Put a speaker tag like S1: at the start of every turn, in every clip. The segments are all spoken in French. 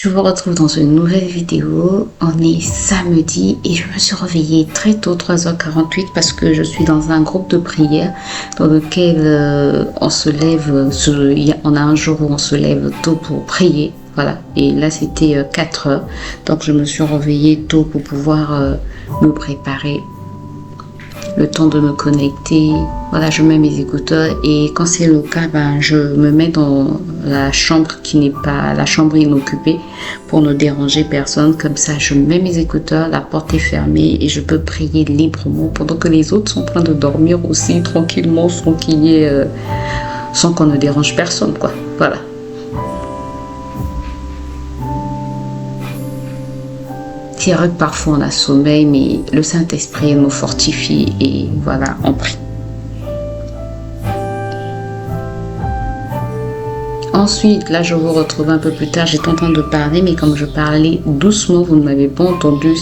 S1: Je vous retrouve dans une nouvelle vidéo. On est samedi et je me suis réveillée très tôt, 3h48, parce que je suis dans un groupe de prière dans lequel on se lève, on a un jour où on se lève tôt pour prier. Voilà, et là c'était 4h, donc je me suis réveillée tôt pour pouvoir me préparer, le temps de me connecter. Voilà, je mets mes écouteurs et quand c'est le cas, je me mets dans la chambre qui n'est pas la chambre inoccupée pour ne déranger personne. Comme ça, je mets mes écouteurs, la porte est fermée et je peux prier librement pendant que les autres sont en train de dormir aussi tranquillement sans qu'il y ait, sans qu'on ne dérange personne, quoi. Voilà. C'est vrai que parfois on a sommeil, mais le Saint-Esprit nous fortifie et voilà, on prie. Ensuite, là, je vous retrouve un peu plus tard. J'étais en train de parler, mais comme je parlais doucement, vous ne m'avez pas entendu.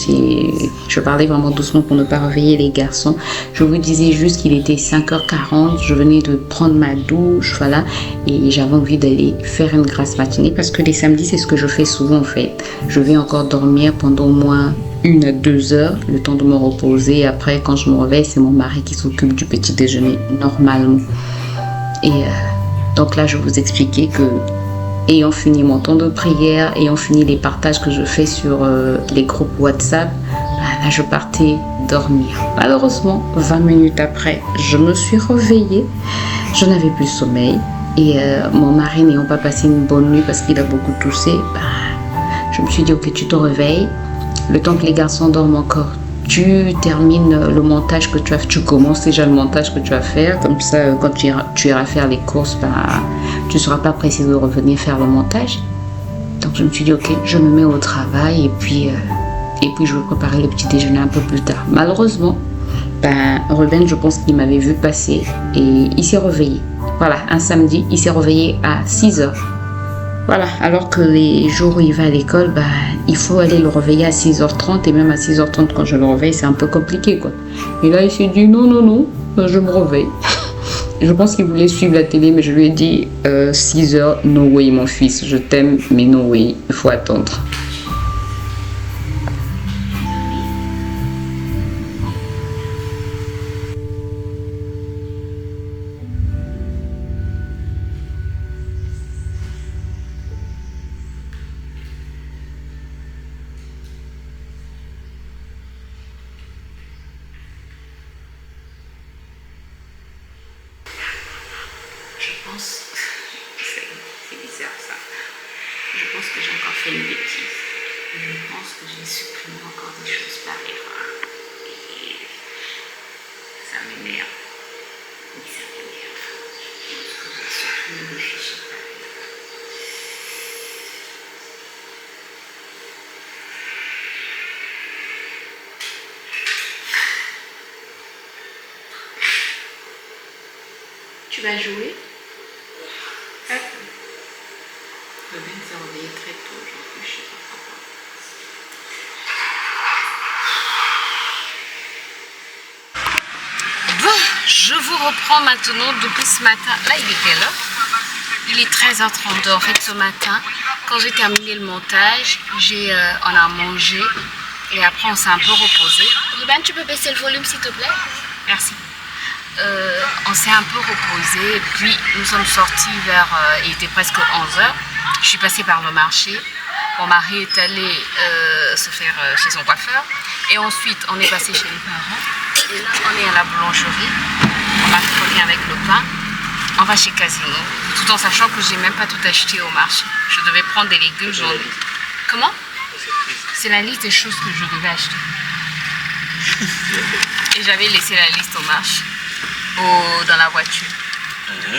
S1: Je parlais vraiment doucement pour ne pas réveiller les garçons. Je vous disais juste qu'il était 5h40. Je venais de prendre ma douche, voilà. Et j'avais envie d'aller faire une grasse matinée parce que les samedis, c'est ce que je fais souvent, en fait. Je vais encore dormir pendant au moins 1 à 2 heures, le temps de me reposer. Après, quand je me réveille, c'est mon mari qui s'occupe du petit déjeuner, normalement. Et donc là, je vous expliquais que, ayant fini mon temps de prière, ayant fini les partages que je fais sur les groupes WhatsApp, là, je partais dormir. Malheureusement, 20 minutes après, je me suis réveillée. Je n'avais plus sommeil. Et mon mari n'ayant pas passé une bonne nuit parce qu'il a beaucoup toussé, je me suis dit, ok, tu te réveilles. Le temps que les garçons dorment encore, tu termines le montage que tu as, tu commences déjà le montage que tu vas faire, comme ça quand tu iras faire les courses, tu ne seras pas pressé de revenir faire le montage. Donc je me suis dit ok, je me mets au travail et puis je vais préparer le petit déjeuner un peu plus tard. Malheureusement, Ruben, je pense qu'il m'avait vu passer et il s'est réveillé. Voilà, un samedi, il s'est réveillé à 6h. Voilà, alors que les jours où il va à l'école, il faut aller le réveiller à 6h30 et même à 6h30 quand je le réveille, c'est un peu compliqué, quoi. Et là, il s'est dit non, je me réveille. Je pense qu'il voulait suivre la télé, mais je lui ai dit 6h, no way, mon fils, je t'aime, mais no way, il faut attendre. Je pense, c'est bizarre ça, je pense que j'ai encore fait une bêtise, je pense que j'ai supprimé encore des choses par erreur, et ça m'énerve, je pense que j'ai supprimé des fichiers par erreur. Tu vas jouer? Ruben s'est réveillé très tôt aujourd'hui, je sais pas pourquoi. Bon, je vous reprends maintenant depuis ce matin. Là, il est quelle heure? Il est 13h32 en fait ce matin. Quand j'ai terminé le montage, on a mangé et après on s'est un peu reposé. Ruben, tu peux baisser le volume s'il te plaît? Merci. On s'est un peu reposé et puis nous sommes sortis vers, il était presque 11h. Je suis passée par le marché. Mon mari est allé se faire chez son coiffeur. Et ensuite, on est passé chez les parents. Et là, on est à la boulangerie. Mon mari revient avec le pain. On va chez Casino. Tout en sachant que j'ai même pas tout acheté au marché. Je devais prendre des légumes jaunes. Comment? C'est la liste des choses que je devais acheter. Et j'avais laissé la liste au marché. Dans la voiture.
S2: Tu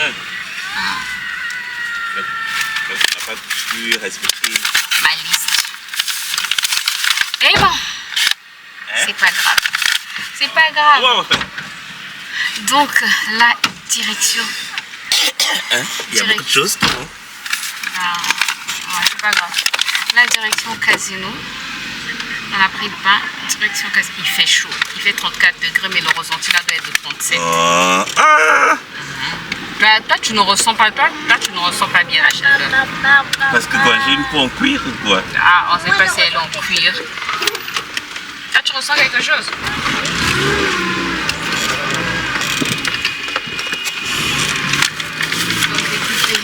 S2: n'as pas pu respecter
S1: ma liste. Et bon, c'est pas grave. C'est pas grave.
S2: Ouais,
S1: donc, la direction.
S2: Il y a beaucoup de choses.
S1: C'est pas grave. La direction Casino. On a pris le pain, direction Casino. Il fait chaud. Il fait 34 degrés, mais le ressenti là doit être de 37. Bah, toi, tu ne ressens pas, toi, là, tu ne ressens pas bien la chaleur.
S2: Parce que quoi, j'ai une peau en cuir ou quoi?
S1: Ah, on ne sait pas si elle est en cuir. Ah, tu ressens quelque chose? Donc, écoutez,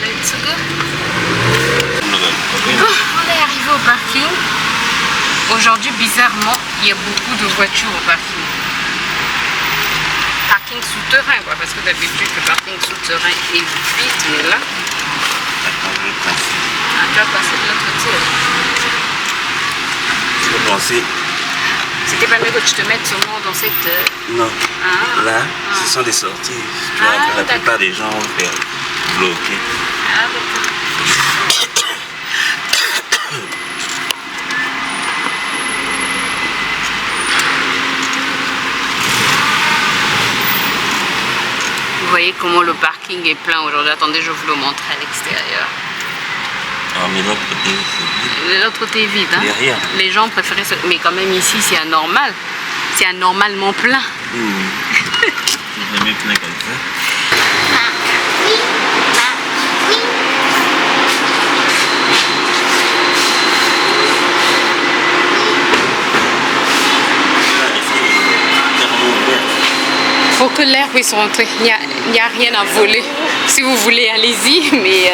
S1: let's go. On est arrivé au parking. Aujourd'hui, bizarrement, il y a beaucoup de voitures au parking. Parking souterrain, quoi, parce que d'habitude, le parking souterrain est vide, mais là...
S2: Attends, je vais passer.
S1: Ah, tu vas passer de l'autre côté.
S2: Tu peux penser?
S1: C'était pas mieux que tu te mettes seulement dans cette...
S2: Non.
S1: Ah.
S2: Là, ce sont des sorties. Tu vois, la plupart des gens vont faire bloquer.
S1: Ah, d'accord. Vous voyez comment le parking est plein aujourd'hui. Attendez, je vous le montre à l'extérieur.
S2: Ah, mais l'autre côté, c'est vide.
S1: L'autre côté est vide. Hein?
S2: Derrière.
S1: Les gens préféraient... Mais quand même ici, c'est anormal. C'est anormalement plein.
S2: J'ai jamais plein comme ça. Faut que l'air puisse rentrer. Il n'y a rien à voler. Si vous voulez, allez-y, mais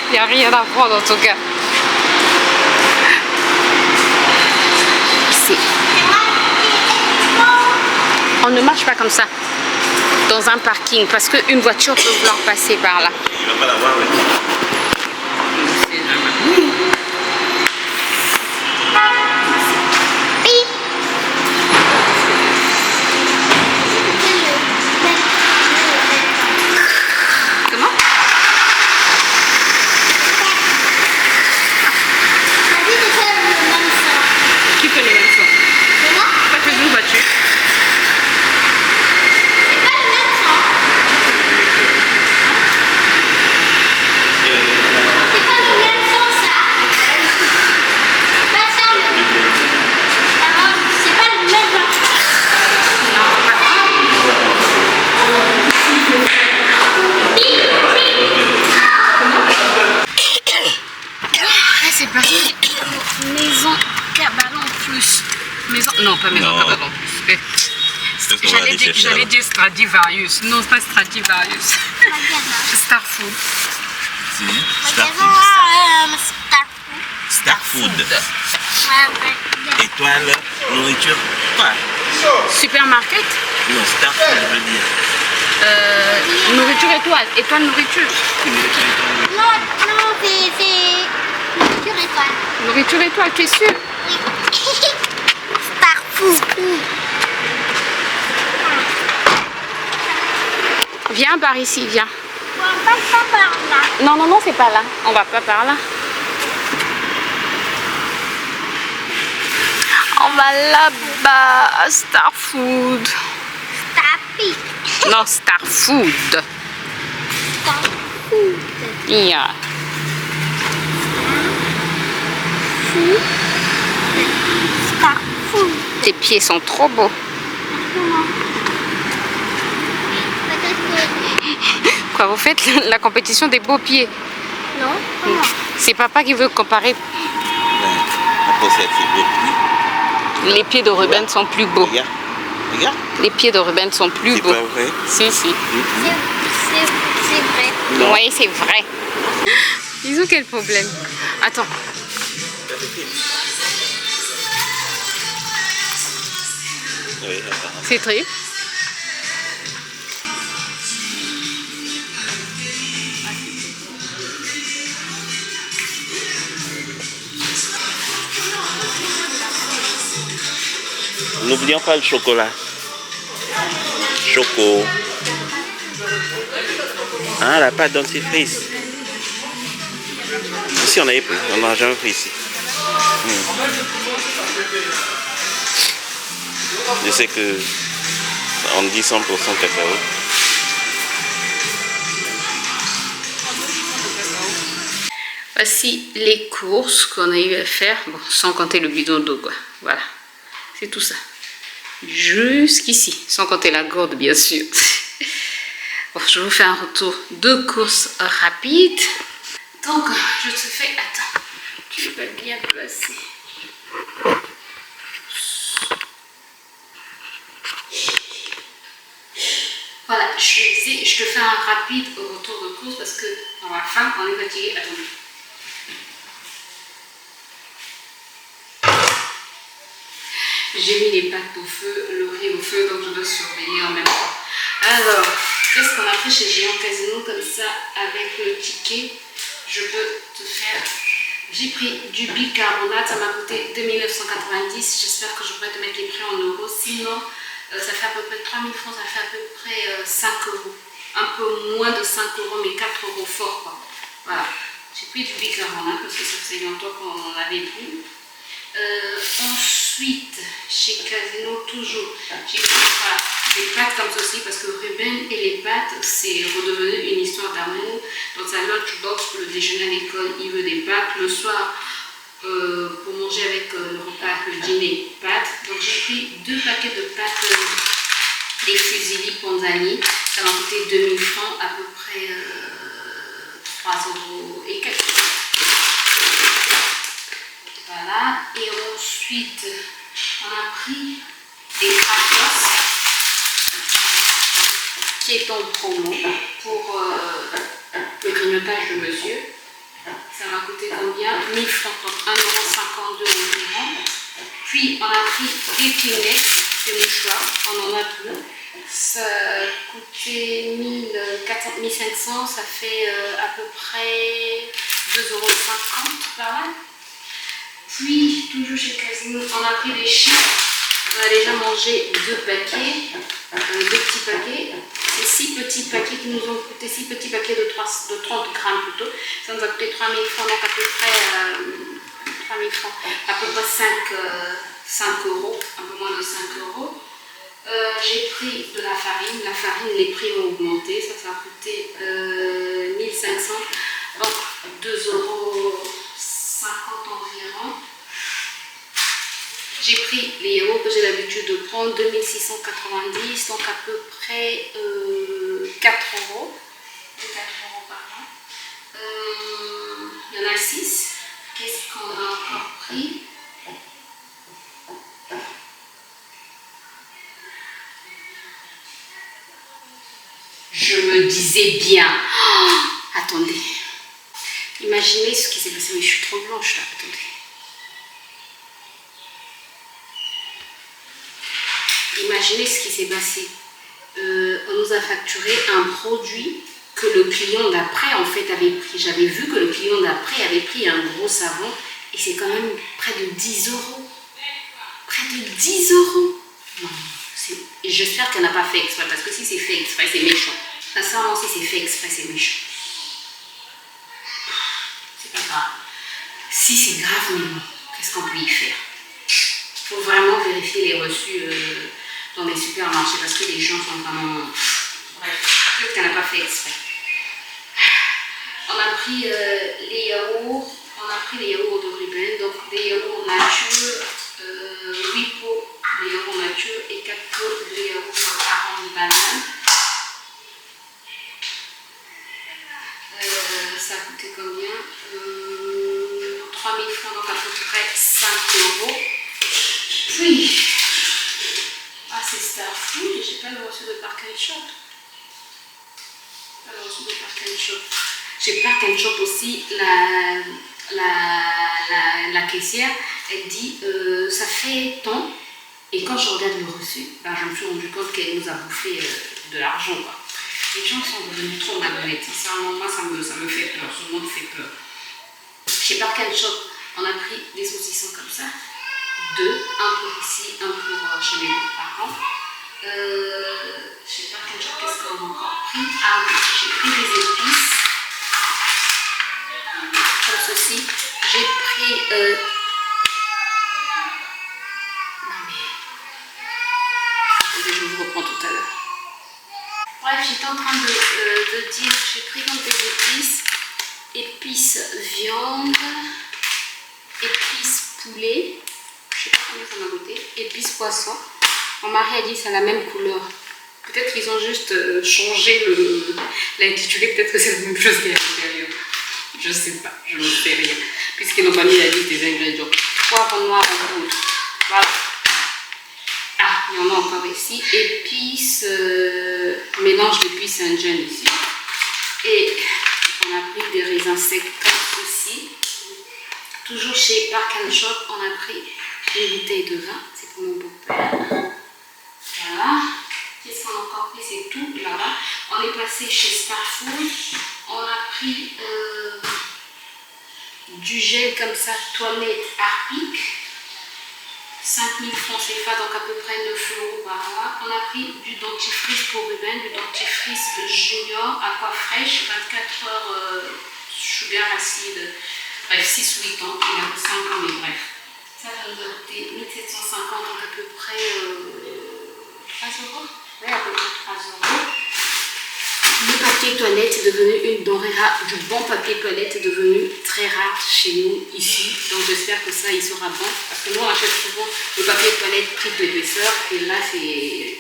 S2: il n'y a rien à prendre en tout cas. Ici. On ne marche pas comme ça dans un parking parce qu'une voiture peut vouloir passer par là. Il ne va pas l'avoir avec moi. Maison Cabanon plus. Maison... Non, pas Maison Cabanon plus. J'allais dire Stradivarius. Non, pas Stradivarius. Starfood. Si,
S3: Starfood.
S2: Starfood. Étoile, nourriture, quoi?
S1: Supermarket?
S2: Non, Starfood, je veux dire.
S1: Nourriture étoile. Étoile nourriture.
S3: Non, c'est nourriture étoile.
S1: Nourriture étoile, tu es sûr?
S3: Oui. Starfood.
S1: Viens par ici, viens.
S3: On passe pas par là.
S1: Non, non, non, c'est pas là. On va pas par là. On va là-bas à Starfood.
S3: Starfi.
S1: Non, Starfood.
S3: Starfood.
S1: Yeah.
S3: Starfood.
S1: Tes pieds sont trop beaux. Quoi, vous faites la compétition des beaux pieds?
S3: Non, comment?
S1: C'est papa qui veut comparer.
S2: Après, c'est beau.
S1: Les pieds de Ruben sont plus beaux.
S2: Regarde, regarde.
S1: Les pieds de Ruben sont plus
S2: C'est
S1: beaux.
S2: pas vrai?
S1: Si, si.
S3: C'est vrai.
S2: Non.
S1: Oui, c'est vrai. Ils ont quel problème? Attends.
S2: Oui, apparemment.
S1: C'est très.
S2: N'oublions pas le chocolat. Choco. Hein, la pâte dentifrice. Ici, on avait pris. On n'en a jamais pris ici. Je sais que on dit 100% cacao.
S1: Voici les courses qu'on a eu à faire. Bon, sans compter le bidon d'eau, quoi. Voilà. C'est tout ça. Jusqu'ici. Sans compter la gourde, bien sûr.
S2: Bon, je vous fais un retour de course rapide. Donc, je te fais... Attends, tu ne peux pas bien placer. Voilà, je te fais un rapide retour de course parce que dans la fin, on est fatigué. Attendez. J'ai mis les pâtes au feu, le riz au feu, donc je dois surveiller en même temps. Alors, qu'est-ce qu'on a pris chez Géant Casino comme ça avec le ticket? Je peux te faire... J'ai pris du bicarbonate, ça m'a coûté 2 990. J'espère que je pourrais te mettre les prix en euros. Sinon, ça fait à peu près 3 000 francs, ça fait à peu près 5 euros. Un peu moins de 5 euros, mais 4 euros fort, quoi. Voilà. J'ai pris du bicarbonate parce que ça faisait longtemps qu'on en avait pris. Ensuite, chez Casino, toujours, j'ai pris des pâtes comme ceci parce que Ruben et les pâtes, c'est redevenu une histoire d'amour. Dans sa lunchbox, pour le déjeuner à l'école, il veut des pâtes. Le soir, pour manger avec le repas, le dîner, pâtes. Donc j'ai pris 2 paquets de pâtes, des fusilli Ponzani. Ça m'a coûté 2000 francs, à peu près 3 euros et quelques. Voilà, et ensuite on a pris des crackers qui est en promo pour le grignotage de monsieur. Ça m'a coûté combien? 1000 francs, donc 1,52 € environ. Puis on a pris des Kleenex, des mouchoirs, on en a plus. Ça coûtait 1500, ça fait à peu près 2,50 € par là. Puis, toujours chez Casino, on a pris des chips. On a déjà mangé 2 paquets, 2 petits paquets. C'est 6 petits paquets qui nous ont coûté, 6 petits paquets de 30 grammes plutôt. Ça nous a coûté 3 000 francs, donc à peu près 3 000 francs, à peu près 5 euros, un peu moins de 5 euros. J'ai pris de la farine. La farine, les prix ont augmenté. Ça a coûté 1500, donc 2,50 € environ. J'ai pris les yaourts que j'ai l'habitude de prendre, 2690, donc à peu près 4 €. 4 € par an. Il y en a 6. Qu'est-ce qu'on a encore pris? Je me disais bien. Oh, attendez. Imaginez ce qui s'est passé. Mais je suis trop blanche là. Attendez. Imaginez ce qui s'est passé. On nous a facturé un produit que le client d'après en fait avait pris. J'avais vu que le client d'après avait pris un gros savon et c'est quand même près de 10 €. Près de 10 €. Non, j'espère qu'elle n'a pas fait exprès parce que si c'est fait exprès, c'est méchant. Sincèrement, si c'est fait exprès, c'est méchant. C'est pas grave. Si c'est grave, mais bon, qu'est-ce qu'on peut y faire? Il faut vraiment vérifier les reçus dans les supermarchés parce que les gens sont vraiment... Bref, peut-être qu'elle n'a pas fait exprès. On a pris les yaourts. On a pris les yaourts de Ruben. Donc des yaourts nature, 8 pots de yaourts nature et 4 pots de yaourts arôme banane. Ça a coûté combien? 3 000 francs, donc à peu près 5 €. Puis, c'est Star Food, j'ai pas le reçu de Park & Shop. Pas le reçu de Park & Shop. Chez Park & Shop aussi, la caissière, elle dit ça fait tant. Et quand je regarde le reçu, je me suis rendu compte qu'elle nous a bouffé de l'argent, quoi. Les gens sont devenus trop malhonnêtes. Sincèrement, moi, ça me fait peur. Ce monde fait peur. Chez Park & Shop, on a pris des saucissons comme ça. 2, un pour ici, un pour chez mes parents. Chez Park & Shop, qu'est-ce qu'on a encore pris? Ah oui, j'ai pris des épices. Comme ceci. J'ai pris... Non mais... Attendez, je vous reprends tout à l'heure. Bref, j'étais en train de dire, j'ai pris donc des épices viande, épices poulet, je sais pas combien ça m'a goûté, épices poisson. Mon mari a dit que c'est la même couleur Peut-être qu'ils ont juste changé l'intitulé, peut-être que c'est la même chose qu'il y a à l'intérieur. Je sais pas, je ne sais rien. Puisqu'ils n'ont pas mis la liste des ingrédients. Poivre noir en poudre. Voilà. Ah, il y en a encore ici. Épices, mélange d'épices indiennes ici. Et on a pris des raisins secs comme ceci. Toujours chez Park and Shop, on a pris une bouteille de vin. C'est pour mon beau-père. Voilà. Qu'est-ce qu'on a encore pris? C'est tout là-bas. On est passé chez Starfood. On a pris du gel comme ça, toilette Harpic. 5000 francs CFA, donc à peu près 9 € par mois. On a pris du dentifrice pour Ruben, du dentifrice junior, aqua fraîche, 24 heures sugar acide. Bref, 6 ou 8 ans, il a 5 ans, mais bref. Ça va nous a coûté 1750, donc à peu près 3 €. Oui, à peu près 3 €. Le papier toilette est devenu une denrée rare. Du bon papier toilette est devenu très rare chez nous ici. Donc j'espère que ça, il sera bon. Parce que nous, on achète souvent le papier toilette triple épaisseur. Et là,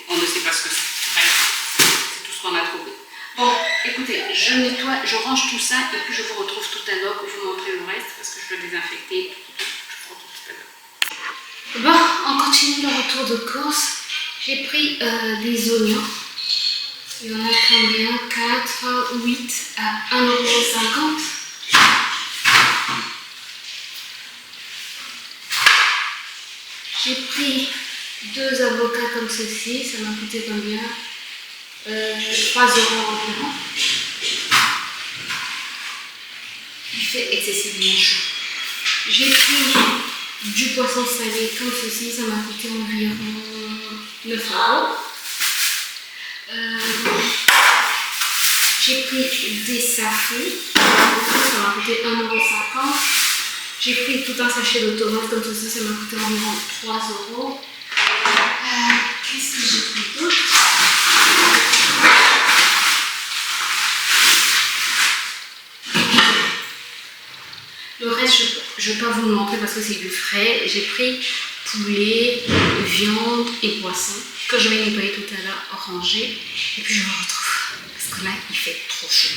S2: on ne sait pas ce que c'est. Bref, c'est tout ce qu'on a trouvé. Bon, écoutez, je nettoie, je range tout ça et puis je vous retrouve tout à l'heure pour vous montrer le reste parce que je veux désinfecter. Je vous retrouve tout à l'heure. Bon, on continue le retour de course. J'ai pris des oignons. Il y en a combien? 4, 8 à 1,50 €. J'ai pris 2 avocats comme ceci. Ça m'a coûté combien? 3 € environ. Il fait excessivement chaud. J'ai pris du poisson salé comme ceci. Ça m'a coûté environ 9 €. J'ai pris des safris, ça m'a coûté 1,50 €. J'ai pris tout un sachet de tomates comme ceci, ça m'a coûté environ 3 €. Qu'est-ce que j'ai pris d'autre? Le reste, je ne vais pas vous le montrer parce que c'est du frais. J'ai pris poulet, viande et poisson que je vais nettoyer tout à l'heure, ranger. Et puis je me retrouve parce que là, il fait trop chaud.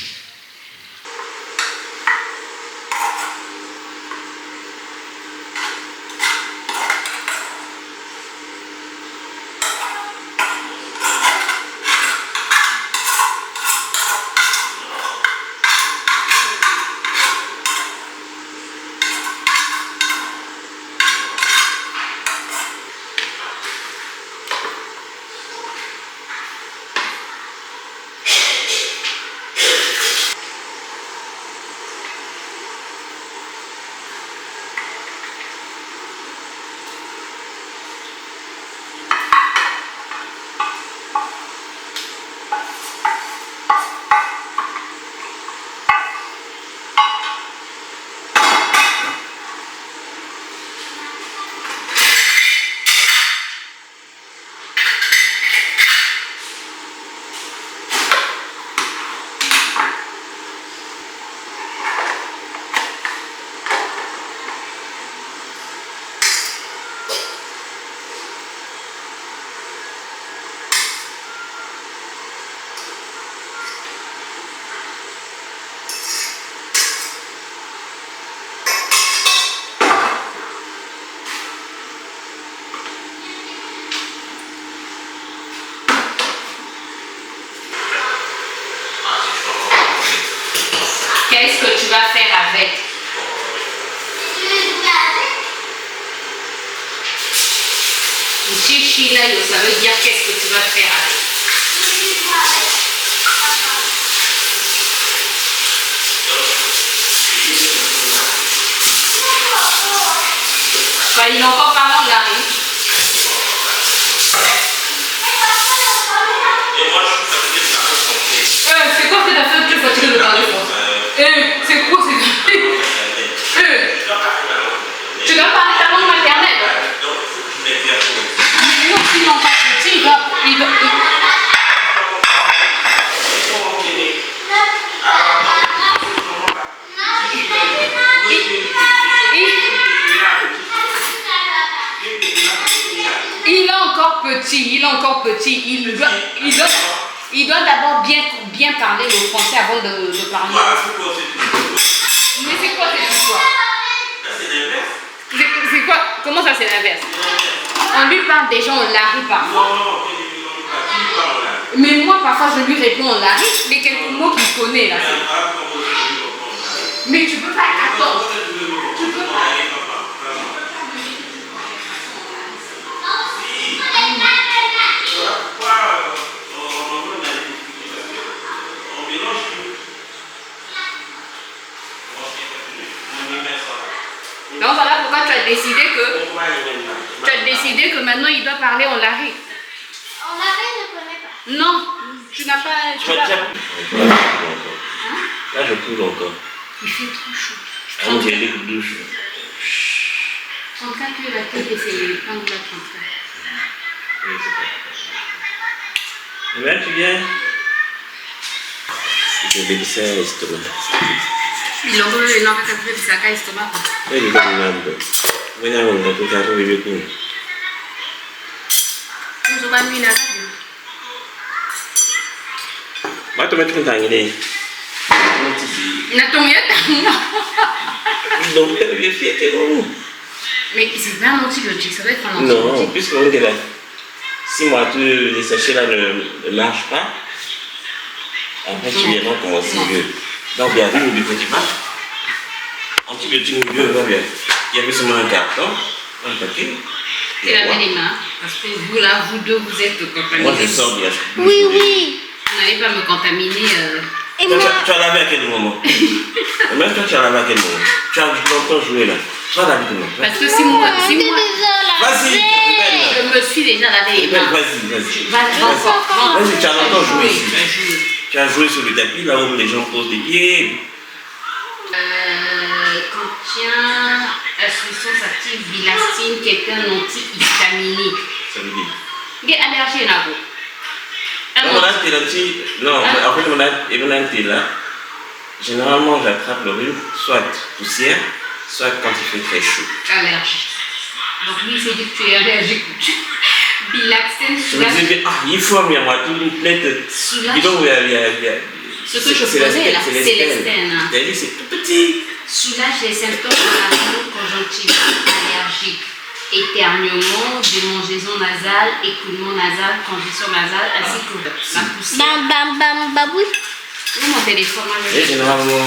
S2: petit, il est encore petit. Il doit d'abord bien parler le français avant de parler. Mais c'est quoi cette histoire? C'est quoi? Comment ça c'est l'inverse? On lui parle déjà en lari parfois. Mais moi parfois je lui réponds en lari, les quelques mots qu'il connaît là. Mais tu peux pas attendre. Tu peux pas. Donc voilà pourquoi tu as décidé que maintenant il doit parler en lari.
S3: En arrêt, je ne connais pas.
S2: Non, tu n'as pas.
S4: Là, je coule encore.
S2: Il fait trop chaud.
S4: Ah, j'ai les coups de douche.
S2: 34 lieux la tête et c'est pas nous la 34.
S4: Oui, c'est pas. Eh bien, tu viens? Je vais laisser à l'estomac.
S2: Il a voulu les noms que tu as fait, ça caille l'estomac.
S4: Oui, il est comme un peu. Venez à mon gâteau, car je vais le coup.
S2: Nous avons mis la radio.
S4: Moi, tu m'as trouvé dans l'idée. Donc, tu avais fait, t'es bon.
S2: Mais c'est pas un antibiotique, ça doit être un
S4: Non,
S2: antibiotique.
S4: puisque on est là. Si moi, les sachets là ne marchent pas, après tu viendras commencer mieux. Donc, bien vu, du petit pas. Antibiotique mieux, va bien. Il y avait seulement un carton, un paquet.
S2: Et lavez les mains, parce que vous là, vous deux, vous êtes contaminés.
S4: Moi, je sors bien.
S3: Oui, oui.
S2: Vous n'allez pas me contaminer.
S3: Et
S4: Toi,
S3: moi,
S4: tu as lavé à quel moment? Même toi, tu as lavé à quel moment? Tu as longtemps joué là. Tu as lavé comment?
S2: Parce que si moi,
S3: t'es déjà là.
S4: Vas-y, répète.
S2: je me suis déjà lavé les mains.
S4: Vas-y.
S2: Vas-y,
S4: tu as longtemps joué ici.
S2: Tu as joué.
S4: Tu as joué sur le tapis là où les gens posent des pieds.
S2: Contient la substance active bilastine qui est un antihistaminique.
S4: Ça veut dire.
S2: Il y a allergie à l'eau.
S4: Non, là, t'es là-dessus. Non, en fait, on t'es là. Généralement, j'attrape le rhume, soit poussière, soit quand il fait très chaud.
S2: Allergie. Donc lui, il s'est dit que tu es allergique. Bilastine,
S4: Je me disais, il faut à moi, tout une plainte.
S2: Soulage.
S4: Dis donc, il y a.
S2: Ce que je faisais là, c'est l'estène.
S4: T'as dit, c'est tout petit.
S2: Soulage les symptômes de la conjonctivite allergique. Éternuement, démangeaison nasale, écoulement nasal, congestion nasale, ainsi que la poussière.
S3: Bam, bam, bam, baboui.
S2: Où mon téléphone, moi,
S4: Et généralement,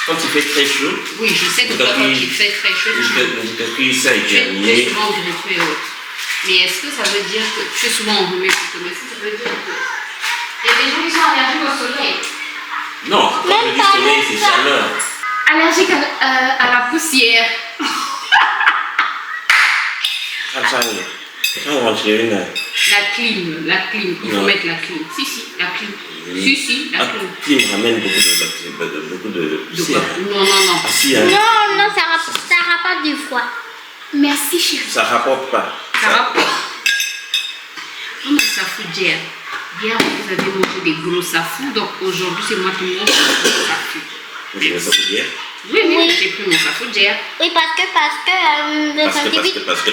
S4: quand il fait très chaud,
S2: oui, je sais que toi, quand il fait très chaud,
S4: depuis ça est
S2: tu es
S4: terminé.
S2: souvent grippé et autres. Mais est-ce que ça veut dire que tu es souvent enrhumé plutôt? Mais est-ce que ça veut dire que il y a des gens qui sont allergiques au soleil?
S4: Non, quand je dis soleil, c'est chaleur.
S2: Allergique à la poussière. La clim, il faut
S4: Non.
S2: mettre la clim. Si, la clim. Si, la clim.
S4: Qui me ramène beaucoup de poussière.
S2: Non.
S4: Ah si, hein.
S3: Non, ça rapporte du froid.
S2: Merci, chérie.
S4: Ça rapporte pas.
S2: Ça va pas. Comment ça fout hier? Hier, vous avez mangé des gros safou, donc aujourd'hui, c'est moi qui mange des gros safou.
S4: Je vais ça vous dire.
S2: Oui,
S3: Oui.
S2: j'ai pris mon safou hier.
S3: Oui, parce que le scientifique.
S4: Parce que.